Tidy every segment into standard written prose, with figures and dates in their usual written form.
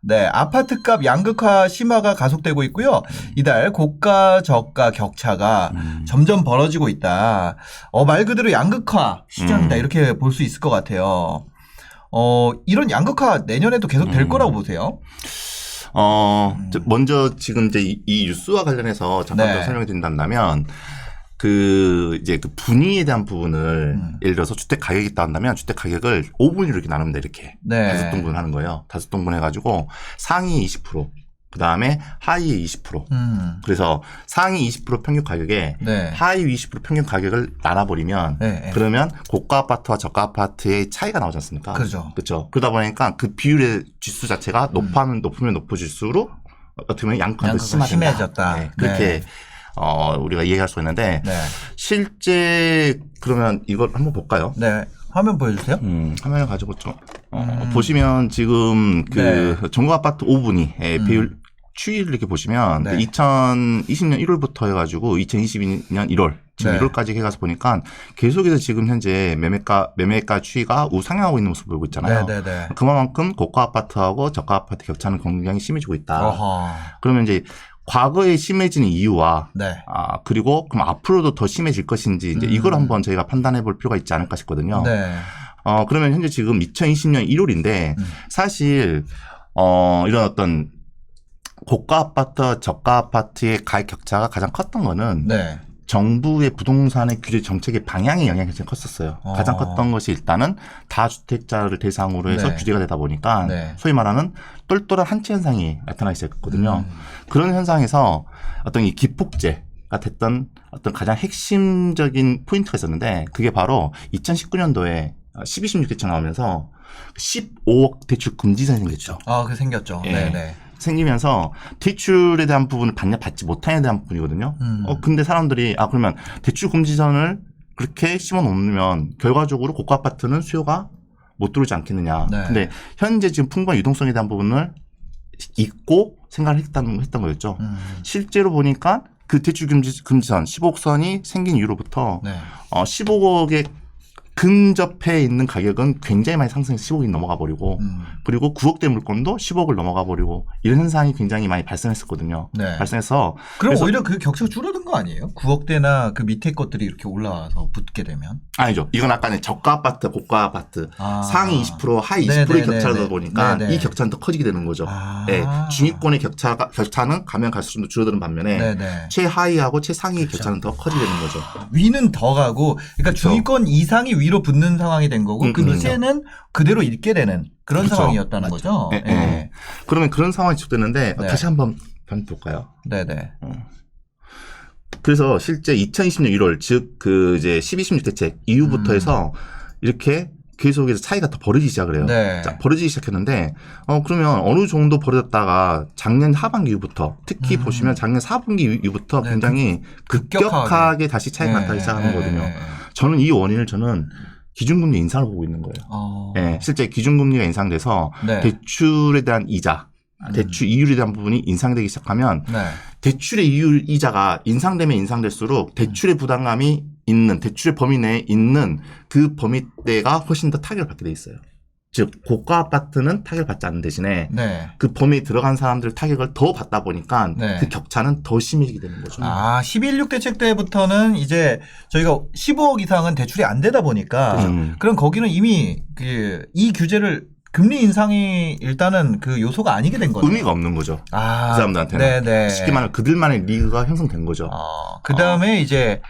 네, 아파트값 양극화 심화가 가속되고 있고요. 이달 고가 저가 격차가 점점 벌어지고 있다. 말 그대로 양극화 시장이다 이렇게 볼 수 있을 것 같아요. 이런 양극화 내년에도 계속 될 거라고 보세요? 먼저 지금 이제 이 뉴스와 관련해서 잠깐 더 설명이 드린다면 이제 그 분위기에 대한 부분을 예를 들어서 주택 가격이 있다 한다면 주택 가격을 5분위로 이렇게 나눕니다. 이렇게. 네. 5등분 하는 거예요. 5등분 해가지고 상위 20%. 그 다음에 하위 20%. 그래서 상위 20% 평균 가격에 네. 하위 20% 평균 가격을 나눠버리면 네. 그러면 고가 아파트와 저가 아파트의 차이가 나오지 않습니까? 그렇죠. 그렇죠. 그러다 보니까 그 비율의 지수 자체가 높으면 높아질수록 어떻게 보면 양극화도 심해졌다. 네. 그렇게 우리가 이해할 수 있는데 네. 실제 그러면 이걸 한번 볼까요? 네. 화면 보여주세요. 화면을 가지고 좀 보시면 지금 전국 아파트 5분위 비율 추이를 이렇게 보시면 네. 2020년 1월부터 해가지고 2022년 1월 지금 네. 1월까지 해가서 보니까 계속해서 지금 현재 매매가 추이가 우상향하고 있는 모습을 보이고 있잖아요. 네. 그만큼 고가 아파트하고 저가 아파트 격차는 굉장히 심해지고 있다. 어허. 그러면 이제 과거에 심해지는 이유와 네. 그리고 그럼 앞으로도 더 심해질 것인지 이제 이걸 한번 저희가 판단해 볼 필요가 있지 않을까 싶거든요. 네. 그러면 현재 지금 2020년 1월인데 사실 이런 어떤 고가 아파트, 저가 아파트의 가격 격차가 가장 컸던 거는 네. 정부의 부동산의 규제 정책의 방향의 영향이 가장 컸었어요. 가장 컸던 것이 일단은 다주택자를 대상으로 해서 네. 규제가 되다 보니까 네. 소위 말하는 똘똘한 한치 현상이 나타나기 시작했거든요. 그런 현상에서 어떤 이 기폭제가 됐던 어떤 가장 핵심적인 포인트가 있었는데 그게 바로 2019년도에 12.16대책 나오면서 15억 대출 금지선이 생겼죠. 그게 생겼죠. 예. 네. 생기면서 대출에 대한 부분을 받지 못하는 데 대한 부분이거든요. 근데 사람들이 그러면 대출 금지선을 그렇게 심어 놓으면 결과적으로 고가 아파트는 수요가 못 들어오지 않겠느냐. 네. 근데 현재 지금 풍부한 유동성에 대한 부분을 잊고 생각을 했던 거였죠. 실제로 보니까 그 대출 금지선 15억 선이 생긴 이후로부터 네. 15억의 근접해 있는 가격은 굉장히 많이 상승해서 15억이 넘어가 버리고 그리고 9억대 물건도 10억을 넘어가 버리고 이런 현상이 굉장히 많이 발생했었거든요. 네. 발생해서 그럼 오히려 그 격차가 줄어든 거 아니에요? 9억대나 그 밑에 것들이 이렇게 올라와서 붙게 되면? 아니죠. 이건 아까 저가 아파트, 고가 아파트 상위 20% 하위 20%의 네네네네. 격차다 보니까 네네. 이 격차는 더 커지게 되는 거죠. 네. 중위권의 격차는 가면 갈수록 좀 줄어드는 반면에 네네. 최하위하고 최상위의 격차는 더 커지게 되는 거죠. 위는 더 가고, 그러니까 그쵸. 중위권 이상이 위로 붙는 상황이 된 거고, 그 밑에는 그대로 있게 되는 그런 그쵸. 상황이었다는 거죠. 네, 예. 네. 그러면 그런 상황이 지속되는데 네. 다시 한번 볼까요? 네네. 그래서 실제 2020년 1월 즉 이제 12.16대책 이후부터 해서 이렇게 계속해서 차이가 더 벌어지기 시작을 해요. 네. 자, 벌어지기 시작했는데 그러면 어느 정도 벌어졌다가 작년 하반기 이후부터 특히 보시면 작년 4분기 이후부터 네, 굉장히 급격하게 다시 차이가 나타나기 시작하는 거거든요. 저는 이 원인을 기준금리 인상을 보고 있는 거예요. 네, 실제 기준금리가 인상돼서 네. 대출에 대한 이자, 대출 이율에 대한 부분이 인상되기 시작하면 네. 대출의 이율 이자가 인상되면 인상될수록 대출의 부담감이 있는 대출의 범위 내에 있는 그 범위대가 훨씬 더 타격을 받게 돼 있어요. 즉 고가 아파트는 타격을 받지 않는 대신에 네. 그 범위에 들어간 사람들 타격을 더 받다 보니까 네. 그 격차는 더 심해지게 되는 거죠. 11.16 대책 때부터는 이제 저희가 15억 이상은 대출이 안 되다 보니까 그럼 거기는 이미 이 규제를 금리 인상이 일단은 그 요소가 아니게 된 거죠. 의미가 없는 거죠. 그 사람들한테는. 네네. 쉽게 말하면 그들만의 리그가 형성된 거죠. 그 다음에 이제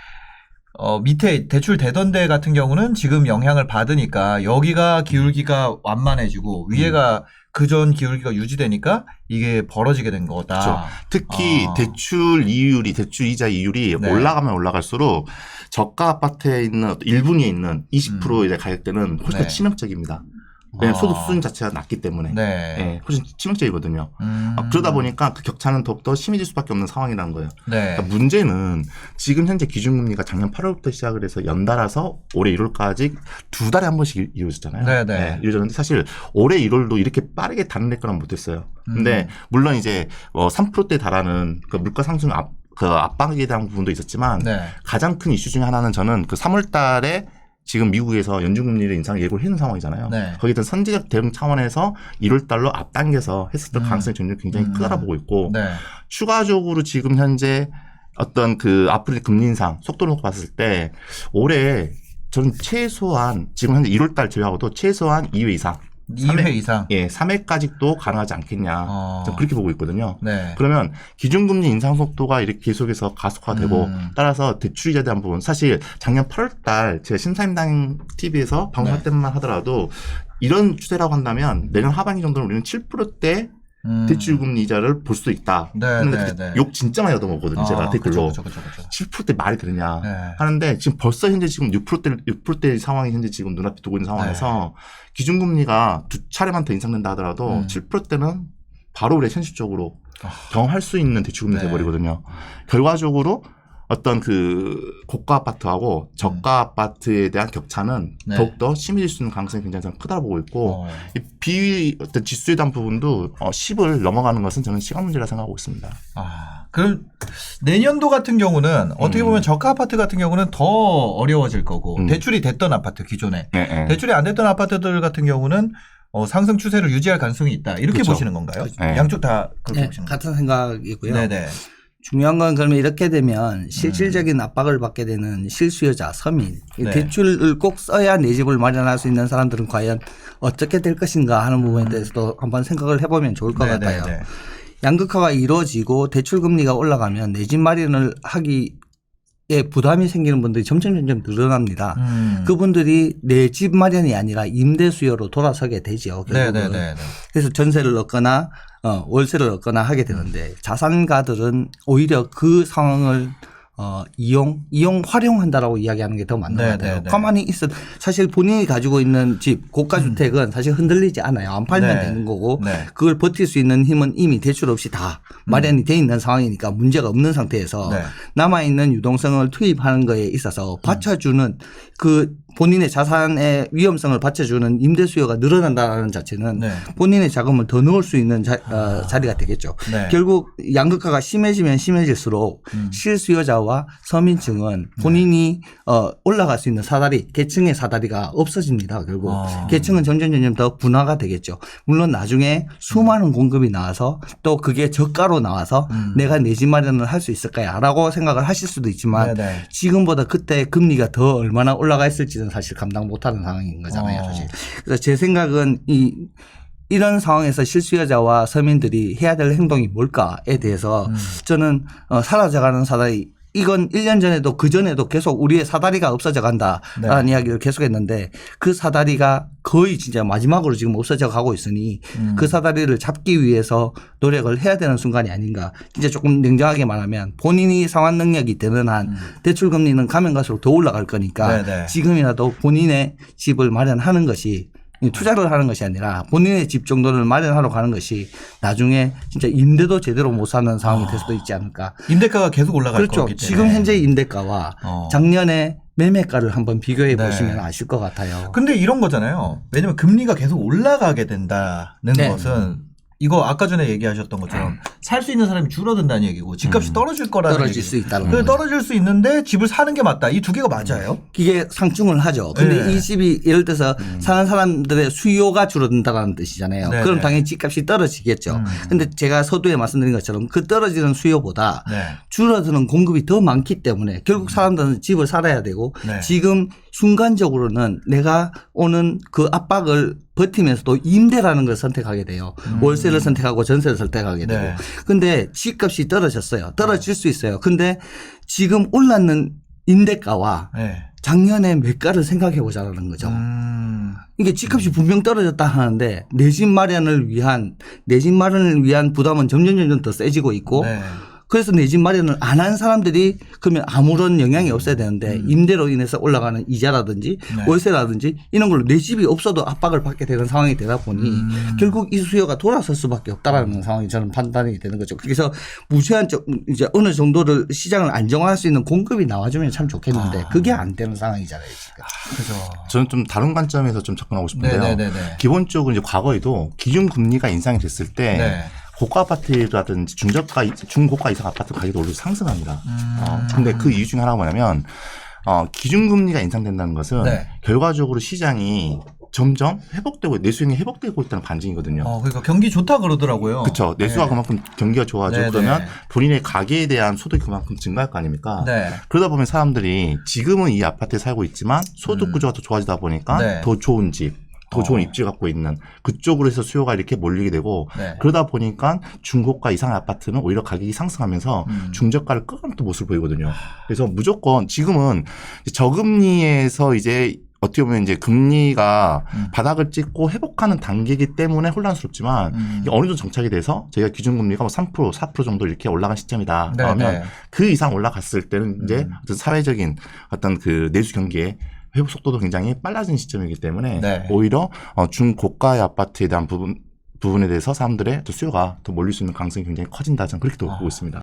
밑에 대출 되던 데 같은 경우는 지금 영향을 받으니까 여기가 기울기가 완만해지고 위에가 그전 기울기가 유지되니까 이게 벌어지게 된 거다. 그렇죠. 특히 대출 이자 이율이 네. 올라가면 올라갈수록 저가 아파트에 있는 1분위에 있는 20%의 가격대는 훨씬 네. 더 치명적입니다. 왜냐하면 소득 수준 자체가 낮기 때문에 네. 훨씬 치명적이거든요. 그러다 보니까 그 격차는 더욱더 심해질 수밖에 없는 상황이라는 거예요. 네. 그러니까 문제는 지금 현재 기준금리가 작년 8월부터 시작을 해서 연달아서 올해 1월까지 2달에 한 번씩 이루어졌잖아요. 네. 이루어졌는데 사실 올해 1월도 이렇게 빠르게 다는 거는 못했어요. 근데 물론 이제 3%대 달하는 그 물가 상승 압박에 대한 부분도 있었지만 네. 가장 큰 이슈 중에 하나는 저는 그 3월 달에 지금 미국에서 연준금리를 인상 예고를 해놓은 상황이잖아요. 네. 거기에 대한 선제적 대응 차원에서 1월 달로 앞당겨서 했었던 가능성이 굉장히 크다고 보고 있고 네. 추가적으로 지금 현재 어떤 그 앞으로 금리 인상 속도를 놓고 봤을 때 올해 저는 최소한 지금 현재 1월 달 제외하고도 최소한 2회 이상 2회 이상. 예, 3회까지도 가능하지 않겠냐. 저는 그렇게 보고 있거든요. 네. 그러면 기준금리 인상 속도가 이렇게 계속해서 가속화되고 따라서 대출이자에 대한 부분 사실 작년 8월 달 제가 심사임당 TV에서 방송할 때만 하더라도 이런 추세라고 한다면 내년 하반기 정도는 우리는 7%대 대출금리 이자를 볼 수도 있다. 네. 욕 진짜 많이 얻어먹거든요. 제가 댓글로. 그쵸. 7%대 말이 되느냐 네. 하는데 지금 벌써 현재 지금 6%대 상황이 현재 지금 눈앞에 두고 있는 상황에서 기준금리가 두 차례만 더 인상된다 하더라도 7%대는 바로 우리가 현실적으로 경험할 수 있는 대출금리 돼버리거든요. 결과적으로 어떤 그 고가 아파트하고 저가 아파트에 대한 격차는 더욱더 심해질 수 있는 가능성이 굉장히 저는 크다고 보고 있고 이 비위 어떤 지수에 대한 부분도 10을 넘어가는 것은 저는 시간 문제라 생각하고 있습니다. 그럼 내년도 같은 경우는 어떻게 보면 저가 아파트 같은 경우는 더 어려워질 거고 대출이 됐던 아파트 기존에 대출이 안 됐던 아파트들 같은 경우는 상승 추세를 유지할 가능성이 있다. 이렇게 그렇죠. 보시는 건가요? 양쪽 다 그렇게 네, 보시는 건가요? 같은 생각이고요. 네네. 중요한 건 그러면 이렇게 되면 실질적인 압박을 받게 되는 실수요자, 서민, 네. 대출을 꼭 써야 내 집을 마련할 수 있는 사람들은 과연 어떻게 될 것인가 하는 부분에 대해서도 한번 생각을 해보면 좋을 것 같아요. 양극화가 이루어지고 대출 금리가 올라가면 내 집 마련을 하기에 부담이 생기는 분들이 점점 늘어납니다. 그분들이 내 집 마련이 아니라 임대 수요로 돌아서게 되죠. 결국은. 그래서 전세를 넣거나 월세를 얻거나 하게 되는데 자산가들은 오히려 그 상황을 활용한다라고 이야기하는 게 더 맞는 것 같아요. 가만히 있어. 사실 본인이 가지고 있는 집, 고가주택은 사실 흔들리지 않아요. 안 팔면 되는 거고 그걸 버틸 수 있는 힘은 이미 대출 없이 다 마련이 돼 있는 상황이니까 문제가 없는 상태에서 남아있는 유동성을 투입하는 거에 있어서 받쳐주는 그 본인의 자산의 위험성을 받쳐주는 임대 수요가 늘어난다는 자체는 본인의 자금을 더 넣을 수 있는 자리가 되겠죠. 결국 양극화가 심해지면 심해질수록 실수요자와 서민층은 본인이 올라갈 수 있는 사다리, 계층의 사다리가 없어집니다. 결국 계층은 점점 더 분화가 되겠죠. 물론 나중에 수많은 공급이 나와서 또 그게 저가로 나와서 내가 내 집 마련을 할 수 있을까라고 생각을 하실 수도 있지만 지금보다 그때 금리가 더 얼마나 올라가 있을지는 사실 감당 못하는 상황인 거잖아요. 사실. 그래서 제 생각은 이런 상황에서 실수요자와 서민들이 해야 될 행동이 뭘까에 대해서 저는 사라져가는 사다리 이건 1년 전에도 그전에도 계속 우리의 사다리가 없어져 간다라는 이야기를 계속했는데 그 사다리가 거의 진짜 마지막으로 지금 없어져 가고 있으니 그 사다리를 잡기 위해서 노력을 해야 되는 순간이 아닌가. 진짜 조금 냉정하게 말하면 본인이 상환 능력이 되는 한 대출 금리는 가면 갈수록 더 올라갈 거니까 지금이라도 본인의 집을 마련하는 것이 투자를 하는 것이 아니라 본인의 집 정도를 마련하러 가는 것이 나중에 진짜 임대도 제대로 못 사는 상황이 될 수도 있지 않을까. 임대가가 계속 올라갈 그렇죠. 거기 때문에. 지금 현재 임대가와 작년에 매매가를 한번 비교해 보시면 아실 것 같아요. 근데 이런 거잖아요. 왜냐하면 금리가 계속 올라가게 된다는 것은 이거 아까 전에 얘기하셨던 것처럼 살 수 있는 사람이 줄어든다는 얘기고 집값이 떨어질 거라는 떨어질 얘기고. 수 있다는 거죠. 떨어질 수 있는데 집을 사는 게 맞다. 이 두 개가 맞아요? 이게 상충을 하죠. 근데 이 집이 예를 들어서 사는 사람들의 수요가 줄어든다는 뜻이잖아요. 그럼 당연히 집값이 떨어지겠죠. 근데 제가 서두에 말씀드린 것처럼 그 떨어지는 수요보다 줄어드는 공급이 더 많기 때문에 결국 사람들은 집을 살아야 되고 지금 순간적으로는 내가 오는 그 압박을 버티면서도 임대라는 걸 선택하게 돼요. 월세를 선택하고 전세를 선택하게 되고. 근데 집값이 떨어졌어요. 떨어질 수 있어요. 근데 지금 올랐는 임대가와 작년에 매가를 생각해 보자는 거죠. 이게 집값이 분명 떨어졌다 하는데 내 집 마련을 위한 부담은 점점 더 세지고 있고 그래서 내 집 마련을 안 한 사람들이 그러면 아무런 영향이 없어야 되는데 임대로 인해서 올라가는 이자라든지 월세라든지 이런 걸로 내 집이 없어도 압박을 받게 되는 상황이 되다 보니 결국 이 수요가 돌아설 수밖에 없다라는 상황이 저는 판단이 되는 거죠. 그래서 무제한 이제 어느 정도를 시장을 안정화할 수 있는 공급이 나와주면 참 좋겠는데 그게 안 되는 상황이잖아요. 지금. 그죠. 저는 좀 다른 관점에서 좀 접근하고 싶은데요. 기본적으로 이제 과거에도 기준 금리가 인상이 됐을 때 고가 아파트라든지 중고가 이상 아파트 가격도 오히려 상승합니다. 근데 그 이유 중에 하나가 뭐냐면 기준금리가 인상된다는 것은 네. 결과적으로 시장이 점점 회복되고 내수용이 회복되고 있다는 반증이거든요. 그러니까 경기 좋다 그러더라고요. 그렇죠. 내수가 네. 그만큼 경기가 좋아져 네, 그러면 네. 본인의 가계에 대한 소득이 그만큼 증가할 거 아닙니까? 네. 그러다 보면 사람들이 지금은 이 아파트에 살고 있지만 소득 구조가 더 좋아지다 보니까 네. 더 좋은 집, 더 좋은 입지 갖고 있는 그쪽으로 해서 수요가 이렇게 몰리게 되고 네. 그러다 보니까 중고가 이상의 아파트는 오히려 가격이 상승하면서 중저가를 끌어가는 또 모습을 보이거든요. 그래서 무조건 지금은 저금리에서 이제 어떻게 보면 이제 금리가 바닥을 찍고 회복하는 단계이기 때문에 혼란스럽지만 이게 어느 정도 정착이 돼서 저희가 기준금리가 뭐 3%, 4% 정도 이렇게 올라간 시점이다. 네, 그러면 네. 그 이상 올라갔을 때는 이제 어떤 사회적인 어떤 그 내수 경기에 회복 속도도 굉장히 빨라진 시점이기 때문에 네. 오히려 중고가의 아파트에 대한 부분에 대해서 사람들의 또 수요가 더 몰릴 수 있는 가능성이 굉장히 커진다. 저는 그렇게 보고 있습니다.